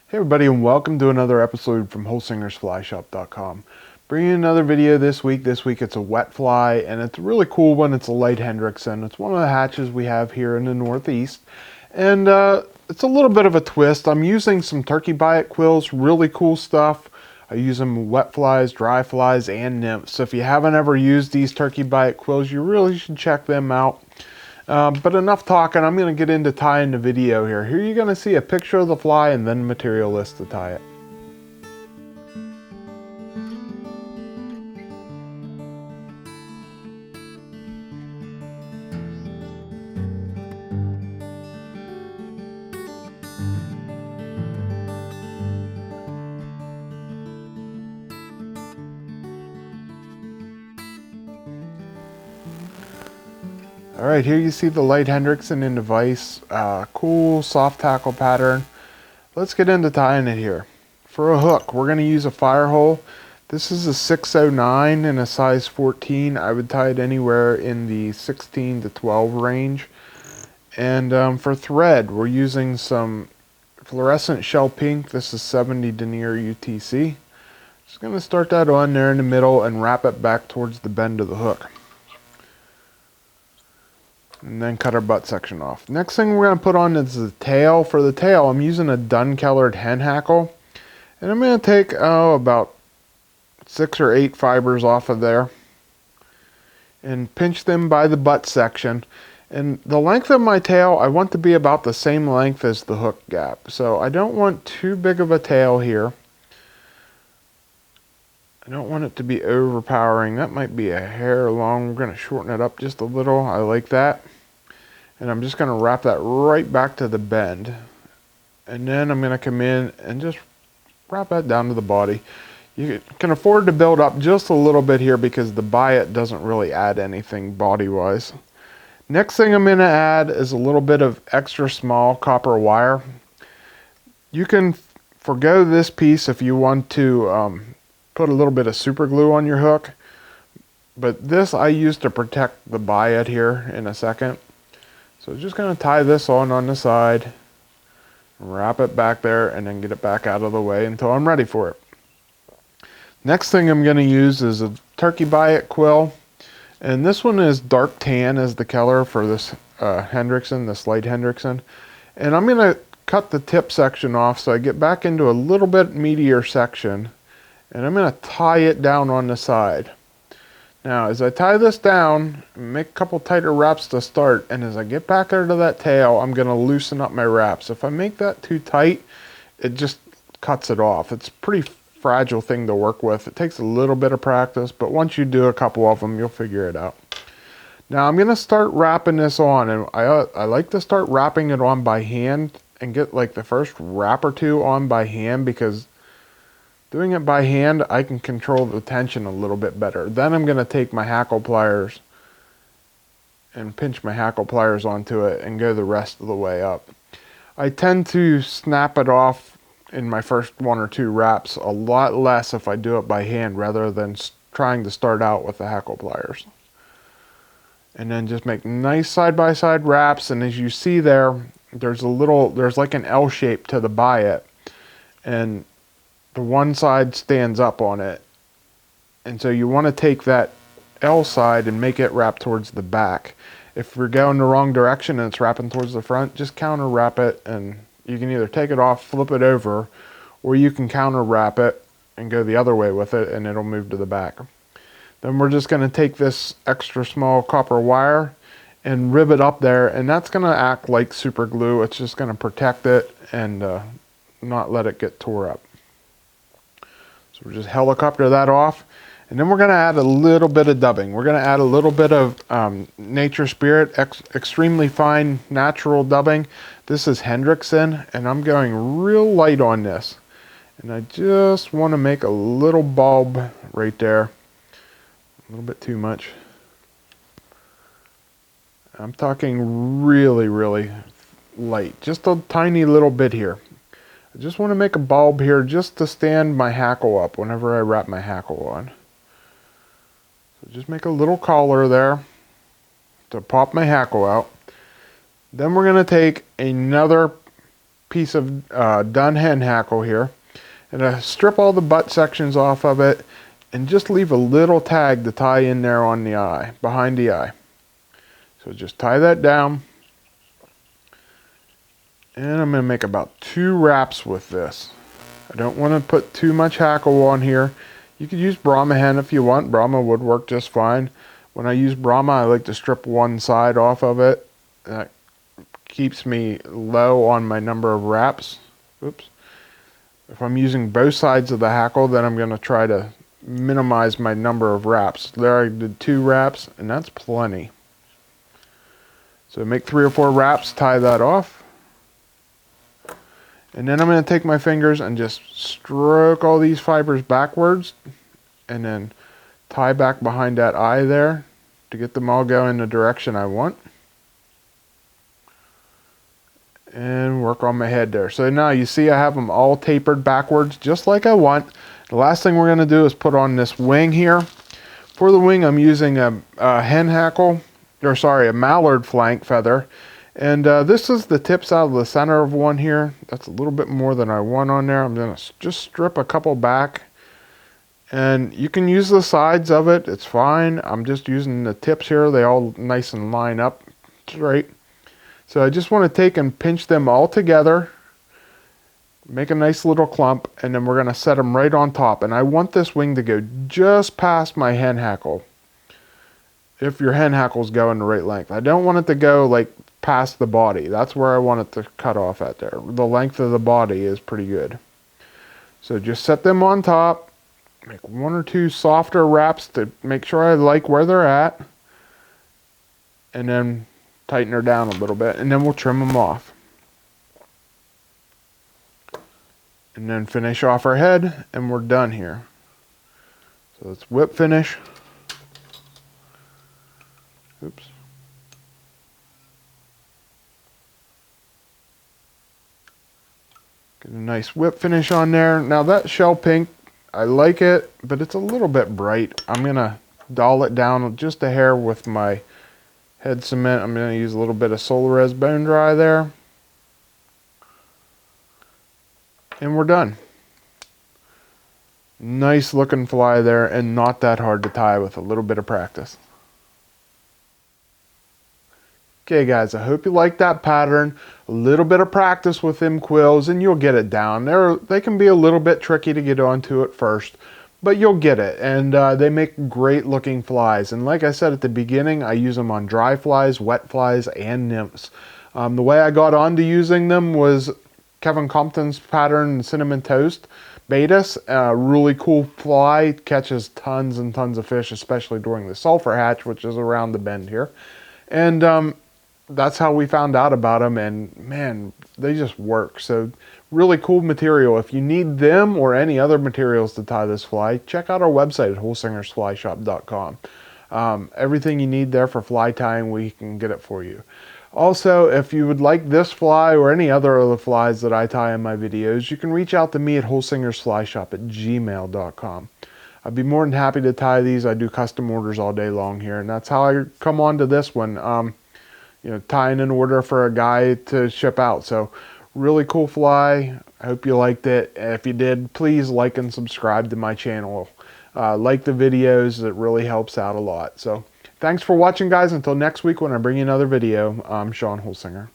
Hey everybody, and welcome to another episode from WholesingersFlyShop.com. Bringing another video this week. This week it's a wet fly, and it's a really cool one. It's a Light Hendrickson. It's one of the hatches we have here in the Northeast, and it's a little bit of a twist. I'm using some turkey biot quills, really cool stuff. I use them with wet flies, dry flies, and nymphs. So if you haven't ever used these turkey biot quills, you really should check them out. But enough talking, I'm going to get into tying the video here. Here you're going to see a picture of the fly and then material list to tie it. Alright, here you see the Light Hendrickson in the vise. Cool soft tackle pattern. Let's get into tying it here. For a hook, we're going to use a fire hole. This is a 609 in a size 14. I would tie it anywhere in the 16 to 12 range. And for thread, we're using some fluorescent shell pink. This is 70 denier UTC. Just going to start that on there in the middle and wrap it back towards the bend of the hook. And then cut our butt section off. Next thing we're going to put on is the tail. For the tail, I'm using a Dunkellert hen hackle. And I'm going to take about 6 or 8 fibers off of there. And pinch them by the butt section. And the length of my tail, I want to be about the same length as the hook gap. So I don't want too big of a tail here. I don't want it to be overpowering. That might be a hair long. We're going to shorten it up just a little. I like that. And I'm just going to wrap that right back to the bend. And then I'm going to come in and just wrap that down to the body. You can afford to build up just a little bit here because the biot doesn't really add anything body-wise. Next thing I'm going to add is a little bit of extra small copper wire. You can forgo this piece if you want to put a little bit of super glue on your hook. But this I use to protect the biot here in a second. So just going to tie this on the side, wrap it back there, and then get it back out of the way until I'm ready for it. Next thing I'm going to use is a turkey biot quill. And this one is dark tan as the color for this Hendrickson, this Light Hendrickson. And I'm going to cut the tip section off so I get back into a little bit meatier section. And I'm going to tie it down on the side. Now, as I tie this down, make a couple tighter wraps to start, and as I get back there to that tail, I'm going to loosen up my wraps. If I make that too tight, it just cuts it off. It's a pretty fragile thing to work with. It takes a little bit of practice, but once you do a couple of them, you'll figure it out. Now, I'm going to start wrapping this on, and I like to start wrapping it on by hand and get like the first wrap or two on by hand, because doing it by hand, I can control the tension a little bit better. Then I'm going to take my hackle pliers and pinch my hackle pliers onto it and go the rest of the way up. I tend to snap it off in my first 1 or 2 wraps a lot less if I do it by hand rather than trying to start out with the hackle pliers. And then just make nice side-by-side wraps, and as you see there, there's like an L shape to the biot, and the one side stands up on it. And so you want to take that L side and make it wrap towards the back. If you're going the wrong direction and it's wrapping towards the front, just counter wrap it, and you can either take it off, flip it over, or you can counter wrap it and go the other way with it and it'll move to the back. Then we're just going to take this extra small copper wire and rivet up there, and that's going to act like super glue. It's just going to protect it and not let it get tore up. So we'll just helicopter that off. And then we're going to add a little bit of dubbing. We're going to add a little bit of Nature Spirit, extremely fine natural dubbing. This is Hendrickson, and I'm going real light on this. And I just want to make a little bulb right there. A little bit too much. I'm talking really, really light. Just a tiny little bit here. I just want to make a bulb here just to stand my hackle up whenever I wrap my hackle on. So just make a little collar there to pop my hackle out. Then we're going to take another piece of done hen hackle here. And I strip all the butt sections off of it and just leave a little tag to tie in there on the eye, behind the eye. So just tie that down. And I'm going to make about 2 wraps with this. I don't want to put too much hackle on here. You could use Brahma hen if you want. Brahma would work just fine. When I use Brahma, I like to strip one side off of it. That keeps me low on my number of wraps. Oops. If I'm using both sides of the hackle, then I'm going to try to minimize my number of wraps. There I did 2 wraps, and that's plenty. So make 3 or 4 wraps, tie that off. And then I'm going to take my fingers and just stroke all these fibers backwards and then tie back behind that eye there to get them all going the direction I want. And work on my head there. So now you see I have them all tapered backwards just like I want. The last thing we're going to do is put on this wing here. For the wing I'm using a hen hackle, or sorry, a mallard flank feather. And this is the tips out of the center of one here. That's a little bit more than I want on there. I'm going to just strip a couple back. And you can use the sides of it. It's fine. I'm just using the tips here. They all nice and line up straight. So I just want to take and pinch them all together. Make a nice little clump. And then we're going to set them right on top. And I want this wing to go just past my hen hackle. If your hen hackle's going the right length. I don't want it to go like past the body. That's where I want it to cut off at there. The length of the body is pretty good. So just set them on top. Make 1 or 2 softer wraps to make sure I like where they're at. And then tighten her down a little bit. And then we'll trim them off. And then finish off our head. And we're done here. So let's whip finish. Oops. Get a nice whip finish on there. Now that shell pink, I like it, but it's a little bit bright. I'm going to dull it down just a hair with my head cement. I'm going to use a little bit of Solarez Bone Dry there. And we're done. Nice looking fly there and not that hard to tie with a little bit of practice. Okay guys, I hope you like that pattern. A little bit of practice with them quills and you'll get it down. They can be a little bit tricky to get onto at first, but you'll get it. And they make great looking flies. And like I said at the beginning, I use them on dry flies, wet flies, and nymphs. The way I got onto using them was Kevin Compton's pattern, Cinnamon Toast. Baetis, a really cool fly, catches tons and tons of fish, especially during the sulfur hatch, which is around the bend here. And that's how we found out about them, and man, they just work. So really cool material. If you need them or any other materials to tie this fly, check out our website at holsingersflyshop.com. Everything you need there for fly tying, we can get it for you. Also, if you would like this fly or any other of the flies that I tie in my videos, you can reach out to me at holsingersflyshop@gmail.com. I'd be more than happy to tie these. I do custom orders all day long here, and that's how I come on to this one. You know, tying an order for a guy to ship out. So really cool fly. I hope you liked it. If you did, please like and subscribe to my channel. Like the videos. It really helps out a lot. So thanks for watching, guys. Until next week when I bring you another video, I'm Shawn Holsinger.